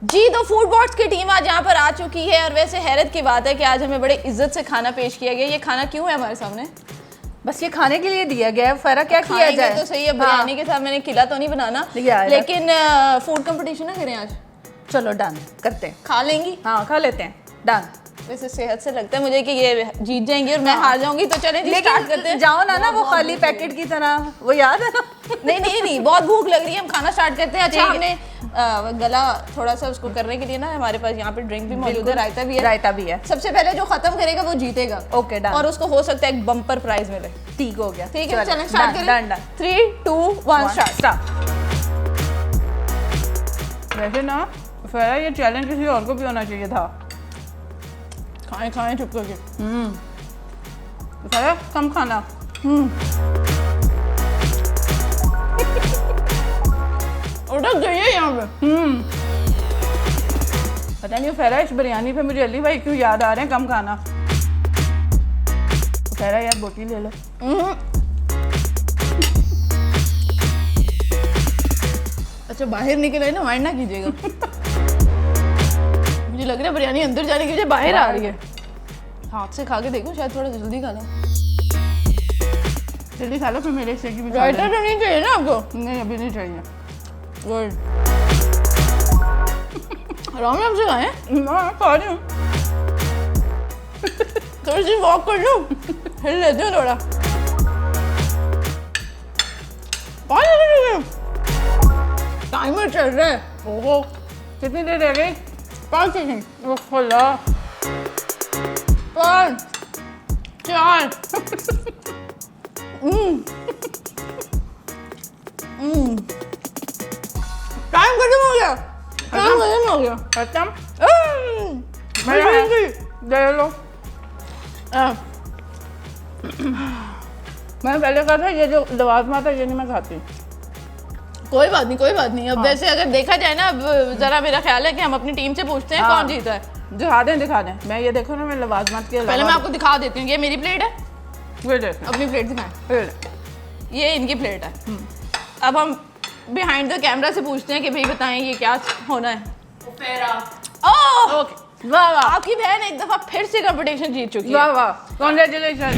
जी तो food bots की team आज यहाँ पर आ चुकी है और वैसे हैरत की बात है कि आज हमें बड़े इज्जत से खाना पेश किया गया। ये खाना क्यों है हमारे सामने? बस ये खाने के लिए दिया गया है, फर्क क्या किया जाए। तो सही है, बिरयानी के साथ मैंने खिला तो नहीं बनाना, लेकिन फूड कंपटीशन ना करें आज। चलो डन करते हैं। खा लेंगी? हाँ खा लेते हैं, डन। वैसे सेहत से लगता है मुझे कि ये जीत जाएंगी और मैं हार जाऊंगी, तो चलें जी स्टार्ट करते हैं। जाओ ना वो खाली पैकेट की तरह, वो याद है ना? नहीं, बहुत भूख लग रही है, हम खाना स्टार्ट करते हैं। अच्छा, हमने गला थोड़ा सा उसको करने के लिए ना हमारे पास यहाँ पे ड्रिंक भी मौजूद है, रायता भी है। सबसे पहले जो खत्म करेगा वो जीतेगा। Okay done. और उसको हो सकता है एक बम्पर प्राइज मिले। ठीक हो गया, ठीक है, चलें स्टार्ट करें। Done 3 2 1 start. वैसे ना फिर ये चैलेंज किसी और को भी होना चाहिए था। खाएं चुप करके। कम खाना। उड़क गई है यहाँ पे। पता नहीं फेरा इस बिरयानी पे मुझे अली भाई क्यों याद आ रहे हैं, कम खाना। फेरा यार बोटी ले लो। अच्छा बाहर निकले ना, माइंड ना कीजिएगा। मुझे लग रहा है बिरयानी अंदर जाने की वजह बाहर आ रही है। हाथ से खा के देखो, शायद थोड़ा जल्दी खा लो। जल्दी खा लो फिर मेरे से की भी। रायता तो नहीं चाहिए ना आपको? नहीं अभी नहीं चाहिए। गुड। आराम से खाएं। मैं खा रही हूँ। थोड़ी सी वॉक कर लूँ, हिल लेती हूँ थोड़ा। टाइमर चल रहा है। ओहो कितनी देर रह गई? 5 सेकंड। 5 4 टाइम खत्म हो गया। खत्म। मैं ले लो। मैं पहले कहा था ये जो लवाजमा था ये नहीं मैं खाती। कोई बात नहीं। अब वैसे अगर देखा जाए ना, अब जरा मेरा ख्याल है कि हम अपनी टीम से पूछते हैं कौन जीता है। दिखा दें। मैं ये देखो ना, मैं लवाजमात के पहले मैं आपको दिखा देती हूँ। ये मेरी प्लेट है, ये देखो अपनी प्लेट दिखाएं। ये इनकी प्लेट है। अब हम बिहाइंड द कैमरा से पूछते हैं कि भाई बताएं ये क्या होना है। ओके वाह वाह, आपकी बहन एक दफा फिर से कंपटीशन जीत चुकी है। वाह वाह, कांग्रेचुलेशन।